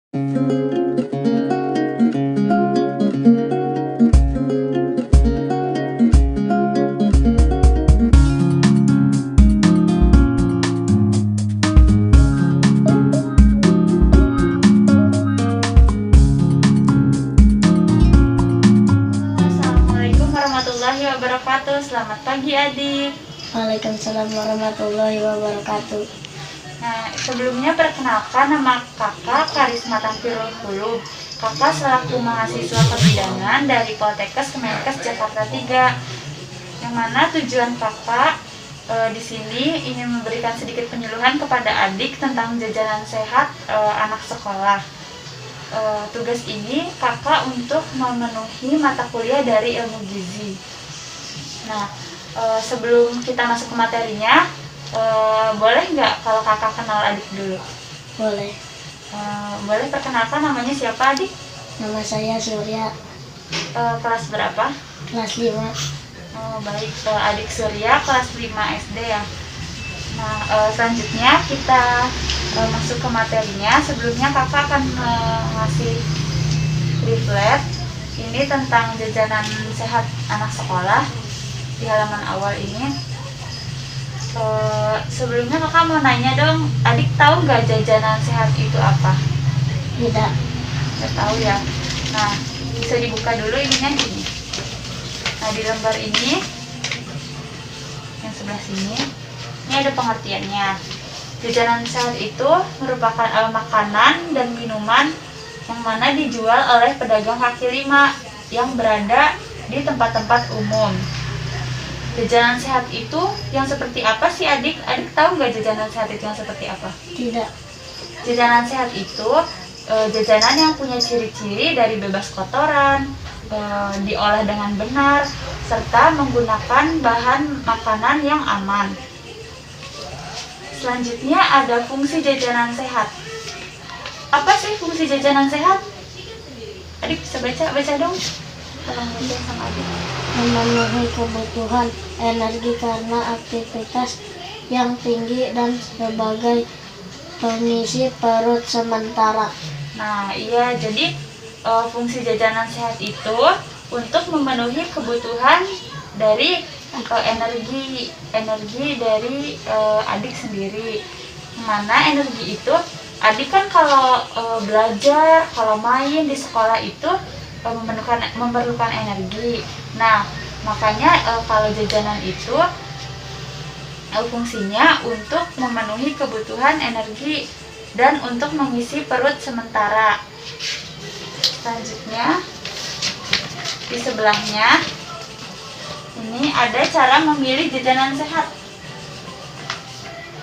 Assalamualaikum warahmatullahi wabarakatuh. Selamat pagi adik. Waalaikumsalam warahmatullahi wabarakatuh. Nah, sebelumnya perkenalkan, nama kakak Karisma Tampirul Hulu. Kakak selaku mahasiswa kebidanan dari Poltekkes Kemenkes Jakarta 3. Yang mana tujuan kakak di sini ingin memberikan sedikit penyuluhan kepada adik tentang jajanan sehat anak sekolah. Tugas ini kakak untuk memenuhi mata kuliah dari ilmu gizi. Nah, sebelum kita masuk ke materinya, boleh nggak kalau kakak kenal adik dulu? Boleh. Boleh perkenalkan namanya siapa adik? Nama saya Surya, Kelas berapa? kelas 5. Baik, adik Surya kelas 5 SD ya. Nah, selanjutnya kita masuk ke materinya. Sebelumnya kakak akan ngasih leaflet ini tentang jajanan sehat anak sekolah di halaman awal ini. Sebelumnya kakak mau nanya dong, adik tahu nggak jajanan sehat itu apa? Tidak. Nggak tahu ya. Nah, bisa dibuka dulu ininya gini. Nah, di lembar ini yang sebelah sini, ini ada pengertiannya. Jajanan sehat itu merupakan makanan dan minuman yang mana dijual oleh pedagang kaki lima yang berada di tempat-tempat umum. Jajanan sehat itu yang seperti apa sih adik? Adik tahu nggak jajanan sehat itu yang seperti apa? Tidak. Jajanan sehat itu jajanan yang punya ciri-ciri dari bebas kotoran, diolah dengan benar, serta menggunakan bahan makanan yang aman. Selanjutnya ada fungsi jajanan sehat. Apa sih fungsi jajanan sehat? Adik bisa baca dong. Tolong baca sama adik. Memenuhi kebutuhan energi karena aktivitas yang tinggi dan sebagai pengisi perut sementara. Nah, iya, jadi fungsi jajanan sehat itu untuk memenuhi kebutuhan dari energi dari adik sendiri. Mana energi itu adik kan kalau belajar, kalau main di sekolah itu memerlukan energi. Nah, makanya kalau jajanan itu fungsinya untuk memenuhi kebutuhan energi dan untuk mengisi perut sementara. Selanjutnya di sebelahnya ini ada cara memilih jajanan sehat.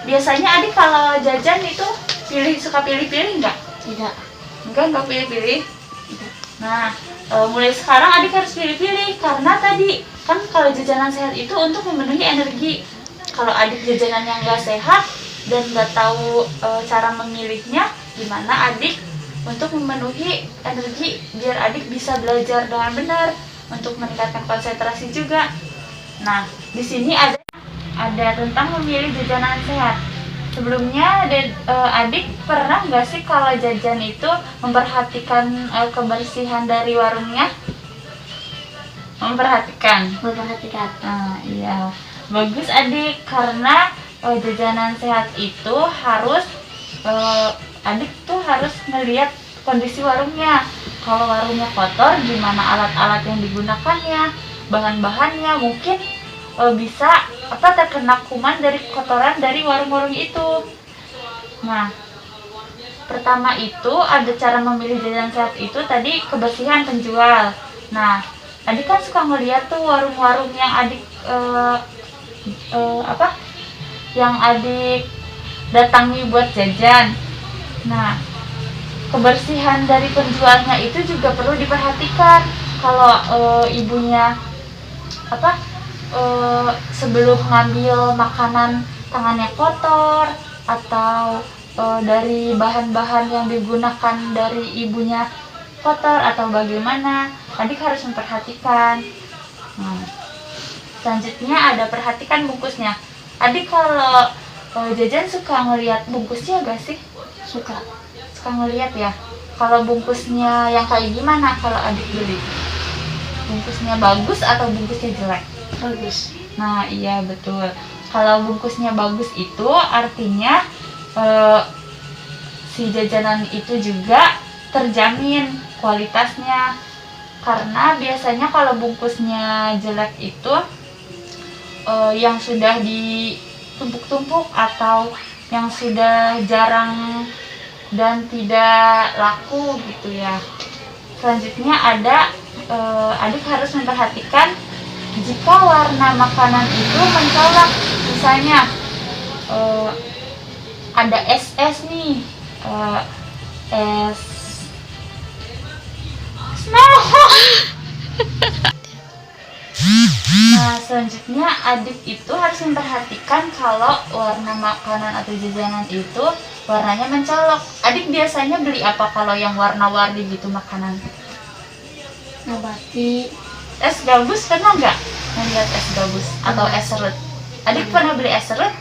Biasanya adik kalau jajan itu suka pilih-pilih nggak? Tidak. Nggak pilih-pilih. Nah, mulai sekarang adik harus pilih-pilih karena tadi kan kalau jajanan sehat itu untuk memenuhi energi. Kalau adik jajanan yang nggak sehat dan nggak tahu cara memilihnya, gimana adik untuk memenuhi energi biar adik bisa belajar dengan benar, untuk meningkatkan konsentrasi juga. Nah, di sini ada tentang memilih jajanan sehat. Sebelumnya adik pernah nggak sih kalau jajan itu memperhatikan kebersihan dari warungnya? Memperhatikan. Nah, iya. Bagus adik, karena jajanan sehat itu harus adik tuh harus melihat kondisi warungnya. Kalau warungnya kotor, gimana alat-alat yang digunakannya, bahan-bahannya, mungkin bisa terkena kuman dari kotoran dari warung-warung itu. Nah, pertama itu ada cara memilih jajanan sehat itu tadi kebersihan penjual. Nah, adik kan suka ngeliat tuh warung-warung yang adik yang adik datangi buat jajan. Nah, kebersihan dari penjualnya itu juga perlu diperhatikan. Kalau ibunya sebelum ngambil makanan tangannya kotor, atau dari bahan-bahan yang digunakan dari ibunya kotor atau bagaimana, adik harus memperhatikan. Nah, selanjutnya ada perhatikan bungkusnya. Adik kalau jajan suka ngeliat bungkusnya gak sih? Suka. suka ngeliat ya, kalau bungkusnya yang kayak gimana kalau adik beli? Bungkusnya bagus atau bungkusnya jelek? Bagus. Nah iya betul, kalau bungkusnya bagus itu artinya eh, si jajanan itu juga terjamin kualitasnya. Karena biasanya kalau bungkusnya jelek itu yang sudah ditumpuk-tumpuk atau yang sudah jarang dan tidak laku gitu ya. Selanjutnya ada adik harus memperhatikan jika warna makanan itu mencolok. Misalnya ada es nih, es snow. Nah, selanjutnya adik itu harus memperhatikan kalau warna makanan atau jajanan itu warnanya mencolok. Adik biasanya beli apa kalau yang warna-warni gitu makanan? Nabati. Es gabus pernah nggak melihat es gabus atau es serut? Adik pernah beli es serut?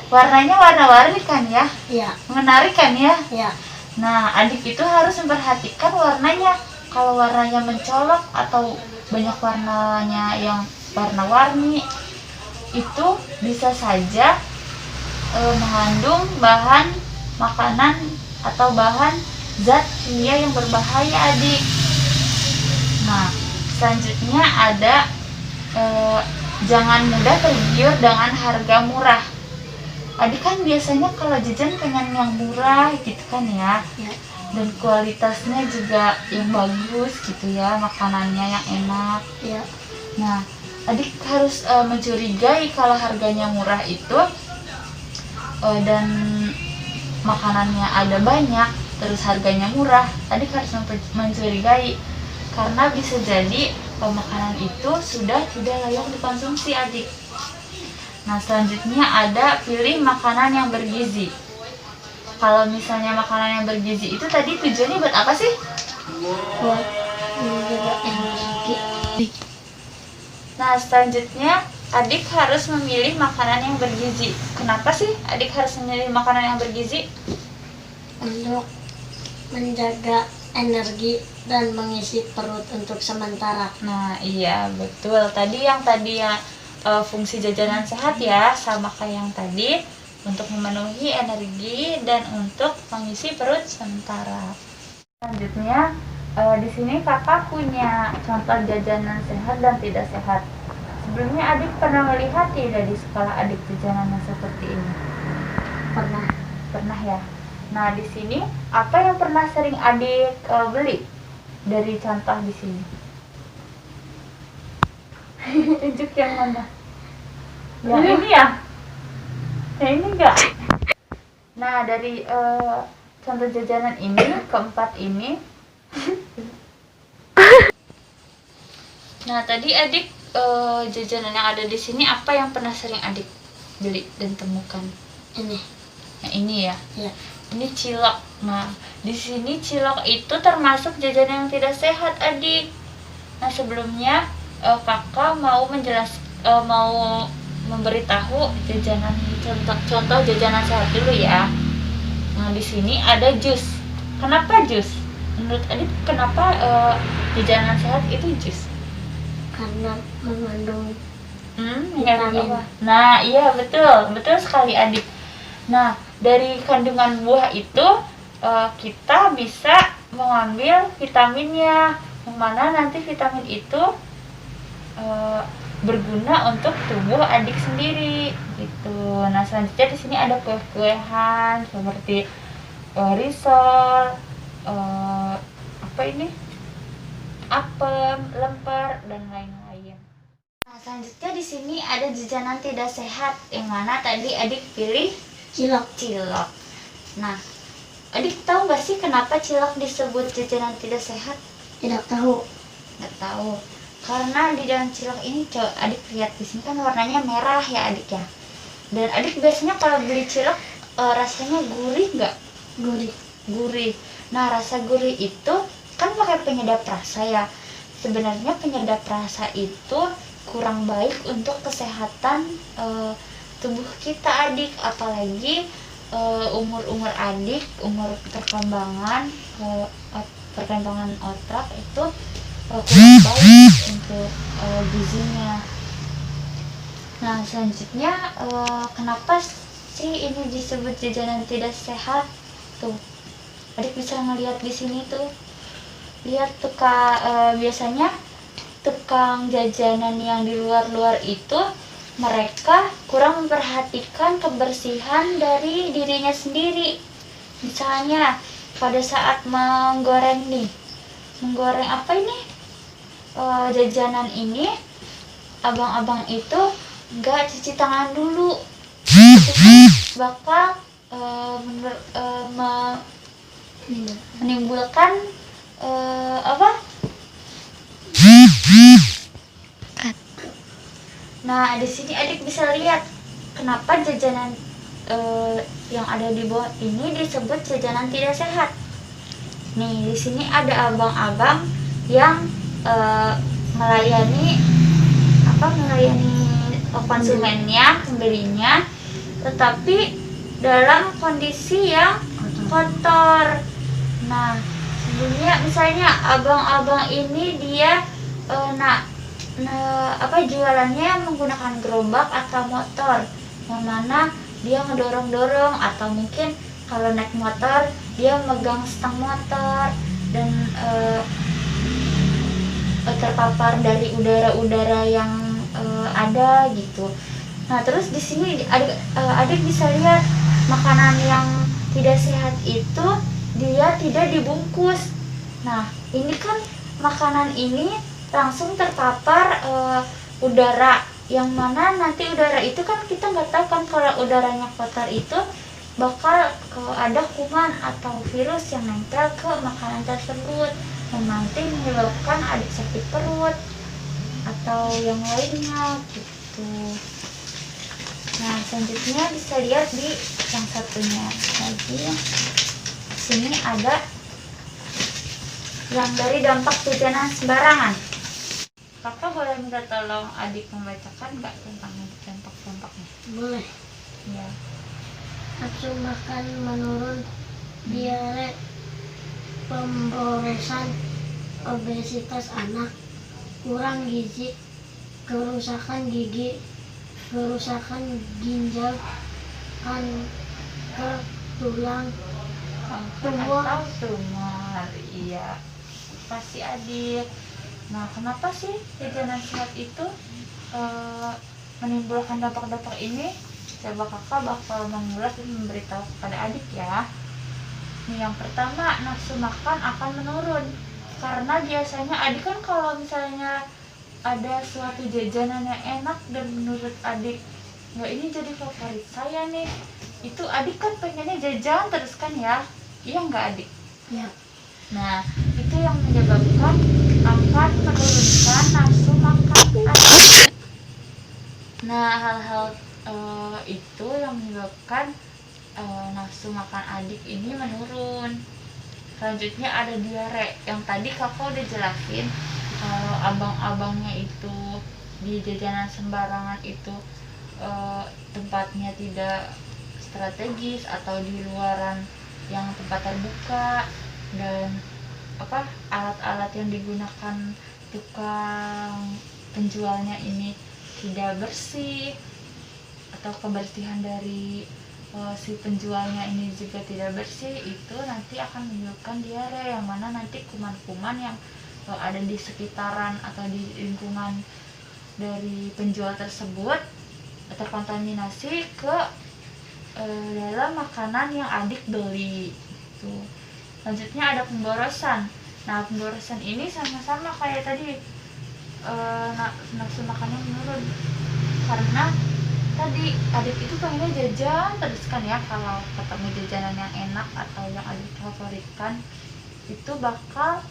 Warnanya warna-warni kan ya? Ya. Menarik kan ya? Ya. Nah, adik itu harus memperhatikan warnanya. Kalau warnanya mencolok atau banyak warnanya yang warna-warni, itu bisa saja mengandung bahan makanan atau bahan zat kimia yang berbahaya adik. Nah, selanjutnya ada jangan mudah tergiur dengan harga murah. Adik kan biasanya kalau jajan pengen yang murah gitu kan ya, Ya. dan kualitasnya juga yang bagus gitu ya, makanannya yang enak. Ya. Nah, adik harus mencurigai kalau harganya murah itu dan makanannya ada banyak terus harganya murah. Adik harus mencurigai karena bisa jadi makanan itu sudah tidak layak dikonsumsi adik. Nah, selanjutnya ada pilih makanan yang bergizi. Kalau misalnya makanan yang bergizi itu tadi tujuannya buat apa sih? Buat menjaga energi. Nah, selanjutnya adik harus memilih makanan yang bergizi. Kenapa sih adik harus memilih makanan yang bergizi? Untuk menjaga energi dan mengisi perut untuk sementara. Nah, iya betul. Tadi ya fungsi jajanan sehat ya, sama kayak yang tadi, untuk memenuhi energi dan untuk mengisi perut sementara. Selanjutnya di sini kakak punya contoh jajanan sehat dan tidak sehat. Sebelumnya adik pernah melihat tidak di sekolah adik jajanan yang seperti ini? Pernah ya. Nah, di sini apa yang pernah sering adik beli dari contoh di sini? Tunjuk yang mana? Yang ini ya? Yang ini enggak? Nah, dari contoh jajanan ini, keempat ini. Nah, tadi adik jajanan yang ada di sini apa yang pernah sering adik beli dan temukan? Ini. Nah, ini ya. Ya. Ini cilok. Nah, di sini cilok itu termasuk jajanan yang tidak sehat adik. Nah, sebelumnya kakak mau mau memberitahu jajanan contoh jajanan sehat dulu ya. Nah, di sini ada jus. Kenapa jus? Menurut adik kenapa jajanan sehat itu jus? Karena mengandung Vitamin. Nah, iya betul sekali adik. Nah, dari kandungan buah itu kita bisa mengambil vitaminnya, yang mana nanti vitamin itu berguna untuk tubuh adik sendiri gitu. Nah, selanjutnya di sini ada kue-kuean seperti risol, apa ini? Apem, lemper dan lain-lain. Nah, selanjutnya di sini ada jajanan tidak sehat, yang mana tadi adik pilih cilok. Nah, adik tahu nggak sih kenapa cilok disebut jajanan tidak sehat? Tidak tahu. Nggak tahu. Karena di dalam cilok ini, coba adik lihat di sini kan warnanya merah ya adik ya. Dan adik biasanya kalau beli cilok rasanya gurih nggak? Gurih. Nah, rasa gurih itu kan pakai penyedap rasa ya. Sebenarnya penyedap rasa itu kurang baik untuk kesehatan tubuh kita adik, apalagi umur adik, umur perkembangan otak itu kurang baik untuk gizinya. Nah selanjutnya kenapa sih ini disebut jajanan tidak sehat? Tuh adik bisa ngelihat di sini tuh, lihat tuh biasanya tukang jajanan yang di luar itu mereka kurang memperhatikan kebersihan dari dirinya sendiri. Misalnya pada saat menggoreng apa ini jajanan ini, abang-abang itu nggak cuci tangan dulu, itu kan bakal menimbulkan apa? Nah di sini adik bisa lihat kenapa jajanan yang ada di bawah ini disebut jajanan tidak sehat. Nih di sini ada abang-abang yang melayani konsumennya, pembelinya, tetapi dalam kondisi yang kotor. Nah sebelumnya misalnya abang-abang ini dia jualannya menggunakan gerobak atau motor, yang mana dia ngedorong-dorong, atau mungkin kalau naik motor dia megang stang motor dan terpapar dari udara-udara yang ada gitu. Nah terus di sini adik bisa lihat makanan yang tidak sehat itu dia tidak dibungkus. Nah ini kan makanan ini langsung terpapar udara, yang mana nanti udara itu kan kita nggak tahu kan kalau udaranya kotor itu bakal ada kuman atau virus yang nempel ke makanan tersebut, yang nanti menyebabkan adik sakit perut atau yang lainnya gitu. Nah selanjutnya bisa lihat di yang satunya lagi, sini ada yang dari dampak jajanan sembarangan. Kakak boleh minta tolong adik membacakan nggak tentang dampak-dampaknya? Boleh. Ya. Nafsu makan menurun, diare, pemborosan, obesitas anak, kurang gizi, kerusakan gigi, kerusakan ginjal, kanker tulang, Atau tumor. Iya, pasti adik. Nah kenapa sih jajanan sehat itu menimbulkan dampak-dampak ini? Coba kakak bakal mengulas dan memberitahu kepada adik ya. Nih yang pertama, nafsu makan akan menurun, karena biasanya adik kan kalau misalnya ada suatu jajanan yang enak dan menurut adik nggak, ini jadi favorit saya nih, itu adik kan pengennya jajan terus kan ya, iya nggak adik? ya. Nah itu yang menyebabkan akan menurunkan nafsu makan adik. Nah hal-hal itu yang menyebabkan nafsu makan adik ini menurun. Selanjutnya ada diare, yang tadi kakak udah jelasin kalau abang-abangnya itu di jajanan sembarangan itu tempatnya tidak strategis atau di luaran yang tempat terbuka, dan alat-alat yang digunakan tukang penjualnya ini tidak bersih, atau kebersihan dari si penjualnya ini juga tidak bersih, itu nanti akan menyebabkan diare, yang mana nanti kuman-kuman yang ada di sekitaran atau di lingkungan dari penjual tersebut terkontaminasi ke dalam makanan yang adik beli gitu. Selanjutnya ada pemborosan. Nah pemborosan ini sama-sama kayak tadi, nafsu makannya menurun karena tadi adik itu pengennya jajan terus kan ya, kalau ketemu jajanan yang enak atau yang adik favoritkan itu bakal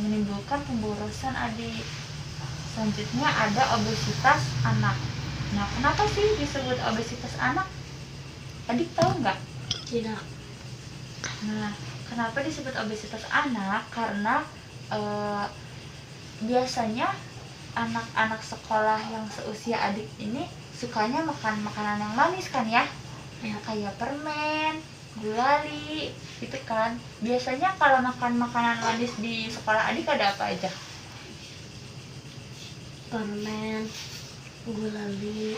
menimbulkan pemborosan adik. Selanjutnya ada obesitas anak. Nah kenapa sih disebut obesitas anak? Adik tahu nggak? Tidak. Nah kenapa disebut obesitas anak? Karena biasanya anak-anak sekolah yang seusia adik ini sukanya makan makanan yang manis kan ya. Ya. kayak permen, gulali, gitu kan. Biasanya kalau makan makanan manis di sekolah adik ada apa aja? Permen, gulali,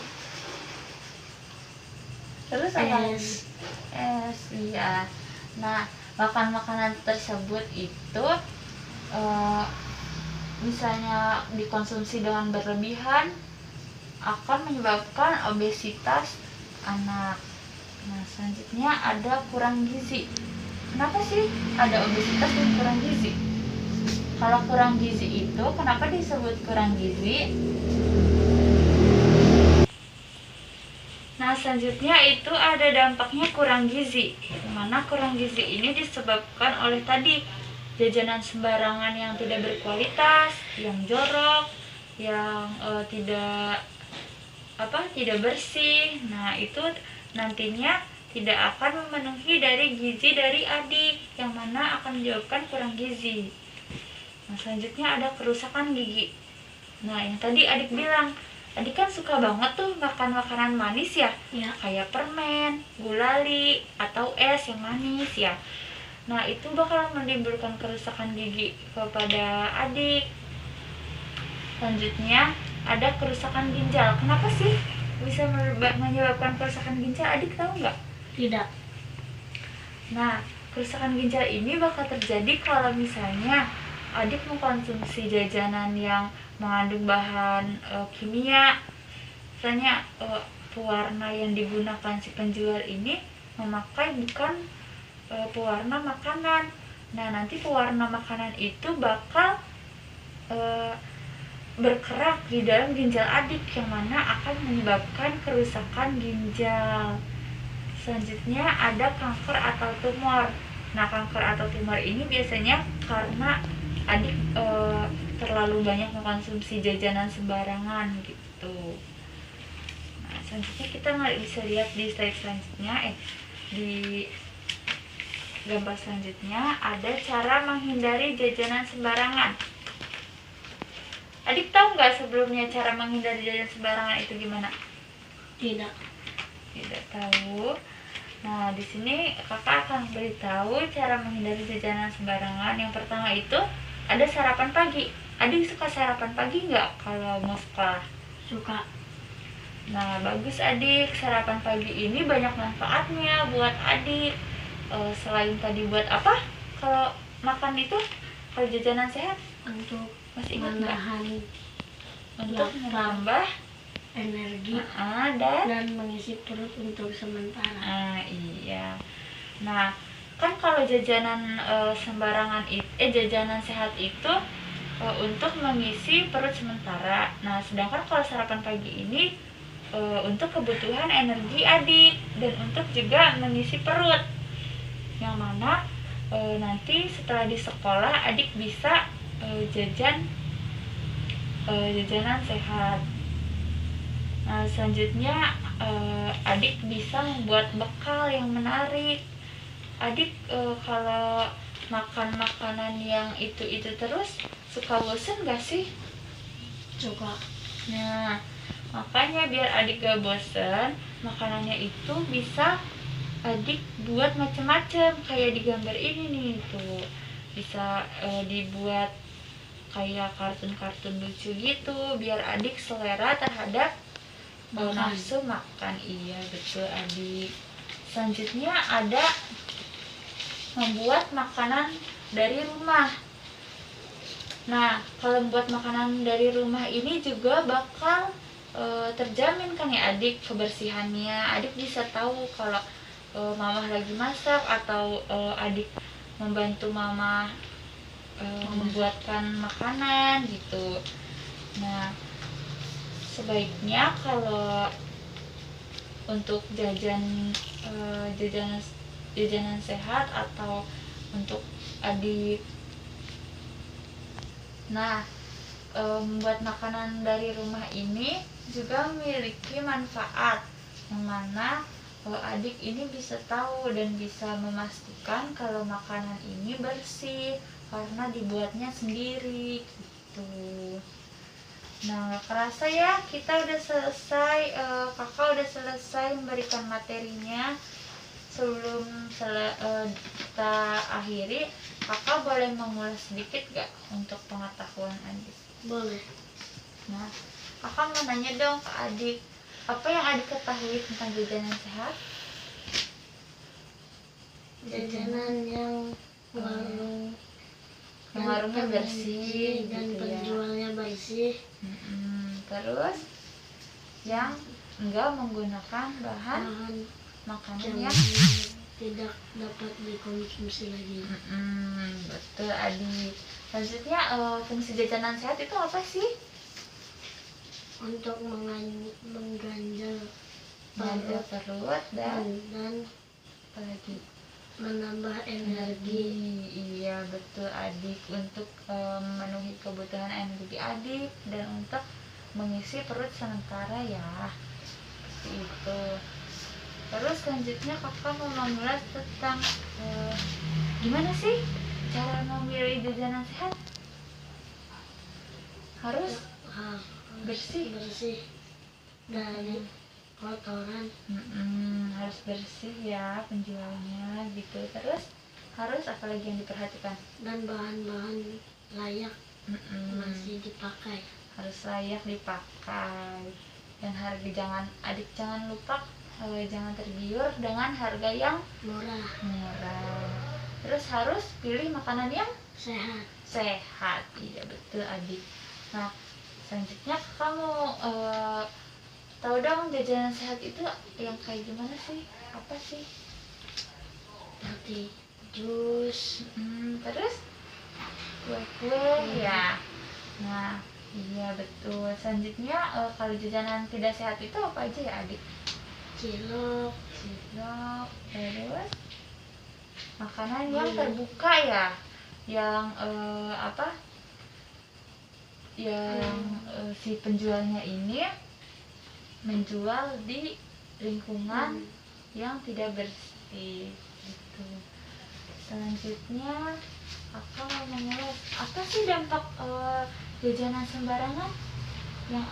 Terus apa lagi? es. Es, iya. Nah, makan makanan tersebut itu misalnya dikonsumsi dengan berlebihan akan menyebabkan obesitas anak. Nah, selanjutnya ada kurang gizi. Kenapa sih ada obesitas dan kurang gizi? Kalau kurang gizi itu, kenapa disebut kurang gizi? Nah, selanjutnya itu ada dampaknya kurang gizi. Mana kurang gizi ini disebabkan oleh tadi jajanan sembarangan yang tidak berkualitas, yang jorok, yang tidak bersih. Nah, itu nantinya tidak akan memenuhi dari gizi dari adik, yang mana akan menyebabkan kurang gizi. Nah, selanjutnya ada kerusakan gigi. Nah, yang tadi adik bilang, adik kan suka banget tuh makan makanan manis ya, Ya. kayak permen, gulali, atau es yang manis ya. Nah, itu bakal menimbulkan kerusakan gigi kepada adik. Selanjutnya ada kerusakan ginjal. Kenapa sih bisa menyebabkan kerusakan ginjal? Adik tahu nggak? Tidak. Nah, kerusakan ginjal ini bakal terjadi kalau misalnya adik mengkonsumsi jajanan yang mengandung bahan kimia. Misalnya pewarna yang digunakan si penjual ini memakai bukan pewarna makanan. Nah, nanti pewarna makanan itu bakal bergerak di dalam ginjal adik, yang mana akan menyebabkan kerusakan ginjal. Selanjutnya ada kanker atau tumor. Nah, kanker atau tumor ini biasanya karena adik terlalu banyak mengkonsumsi jajanan sembarangan gitu. Nah, selanjutnya kita bisa lihat di slide selanjutnya, di gambar selanjutnya ada cara menghindari jajanan sembarangan. Adik tahu nggak sebelumnya cara menghindari jajanan sembarangan itu gimana? Tidak. Tidak tahu. Nah, di sini kakak akan beritahu cara menghindari jajanan sembarangan. Yang pertama itu ada sarapan pagi. Adik suka sarapan pagi nggak kalau mau sekolah? Suka. Nah, bagus adik. Sarapan pagi ini banyak manfaatnya buat adik. Selain tadi buat apa? Kalau makan itu, kalau jajanan sehat, Untuk masih ingat nggak? menahan Untuk lapar, menambah energi, dan dan mengisi perut untuk sementara. iya. Nah, kan kalau jajanan sembarangan jajanan sehat itu untuk mengisi perut sementara. Nah, sedangkan kalau sarapan pagi ini untuk kebutuhan energi adik dan untuk juga mengisi perut. Yang mana nanti setelah di sekolah adik bisa jajanan sehat. Nah, selanjutnya adik bisa membuat bekal yang menarik. Adik kalau makan makanan yang itu terus suka bosen gak sih? Suka. Nah, makanya biar adik gak bosen, makanannya itu bisa adik buat macam-macam kayak di gambar ini nih tuh. Bisa dibuat kayak kartun-kartun lucu gitu biar adik selera terhadap nafsu makan. Iya, betul adik. Selanjutnya ada membuat makanan dari rumah. Nah, kalau membuat makanan dari rumah ini juga bakal terjamin kan ya adik kebersihannya. Adik bisa tahu kalau mamah lagi masak atau adik membantu mama membuatkan makanan gitu. Nah, sebaiknya kalau untuk jajanan sehat atau untuk adik, nah membuat makanan dari rumah ini juga memiliki manfaat, yang mana adik ini bisa tahu dan bisa memastikan kalau makanan ini bersih karena dibuatnya sendiri gitu. Nah, nggak kerasa ya, kita udah selesai, kakak udah selesai memberikan materinya. Sebelum kita akhiri, kakak boleh mengulas sedikit gak untuk pengetahuan adik? Boleh. Nah, kakak mau nanya dong ke adik, apa yang adik ketahui tentang jajanan sehat? Jajanan yang warung Yang warungnya bersih dan gitu ya. penjualnya bersih, Terus yang enggak menggunakan bahan bahan makanan yang yang tidak dapat dikonsumsi lagi. betul adik. Selanjutnya fungsi jajanan sehat itu apa sih? Untuk mengganjal Menjaga perut dan dan apa lagi? menambah energi. Iya betul adik, untuk memenuhi kebutuhan energi adik dan untuk mengisi perut sementara ya, seperti itu. Terus selanjutnya kakak mau mengulas tentang gimana sih cara memilih jajanan sehat? Harus bersih dari kotoran, harus bersih ya penjualnya gitu. Terus harus apa lagi yang diperhatikan? dan bahan-bahan layak masih dipakai. Harus layak dipakai, dan harga jangan lupa jangan tergiur dengan harga yang Murah, terus harus pilih makanan yang sehat. iya betul adik. Nah, selanjutnya kamu tahu dong jajanan sehat itu yang kayak gimana sih, apa sih? Seperti jus, Terus kue-kue ya. Nah, iya betul. Selanjutnya kalau jajanan tidak sehat itu apa aja ya adik? cilok, Terus makanan yang terbuka ya, yang apa? Yang si penjualnya ini menjual di lingkungan yang tidak bersih gitu. Selanjutnya aku mau mengulas apa sih dampak jajanan sembarangan yang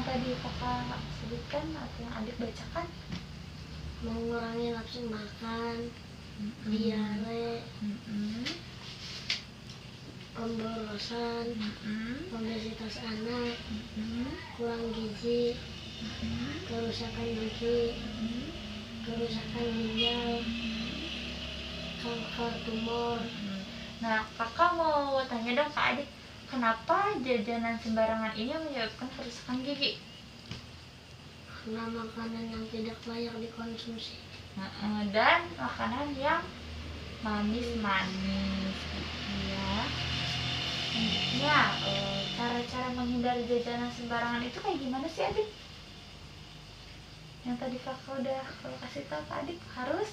tadi kakak sebutkan atau yang adik bacakan? mengurangi nafsu makan, diare, pemborosan, obesitas anak, kurang gizi, kerusakan gigi, kerusakan ginjal, kanker tumor. Nah, kakak mau tanya dong ke adik, kenapa jajanan sembarangan ini menyebabkan kerusakan gigi? Karena makanan yang tidak layak dikonsumsi. Dan makanan yang manis-manis gitu ya. Ya, cara-cara menghindari jajanan sembarangan itu kayak gimana sih adik? Yang tadi kakak udah kasih tahu ke adik, harus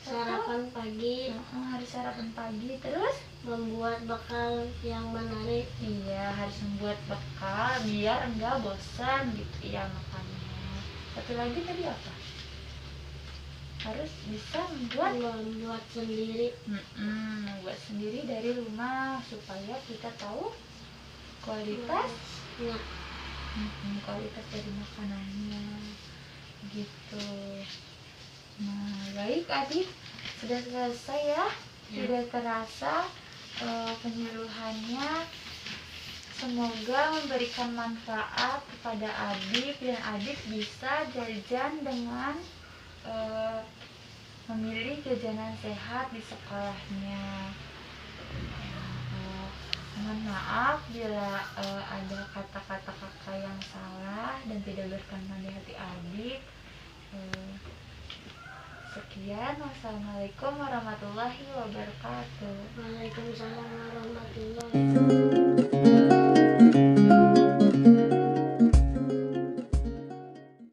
Sarapan pagi, harus sarapan pagi. Terus membuat bekal yang menarik. iya, harus membuat bekal biar enggak bosan gitu ya makannya. Satu lagi tadi apa? Harus bisa membuat sendiri. Membuat sendiri dari rumah supaya kita tahu kualitas kualitas dari makanannya gitu. Nah, baik adik, sudah selesai ya. Tidak terasa penyuluhannya. Semoga memberikan manfaat kepada adik dan adik bisa jajan dengan memilih jajanan sehat di sekolahnya. Mohon maaf bila ada kata-kata kakak yang salah dan tidak berkenan di hati adik. Sekian, wassalamualaikum warahmatullahi wabarakatuh. Waalaikumsalam warahmatullahi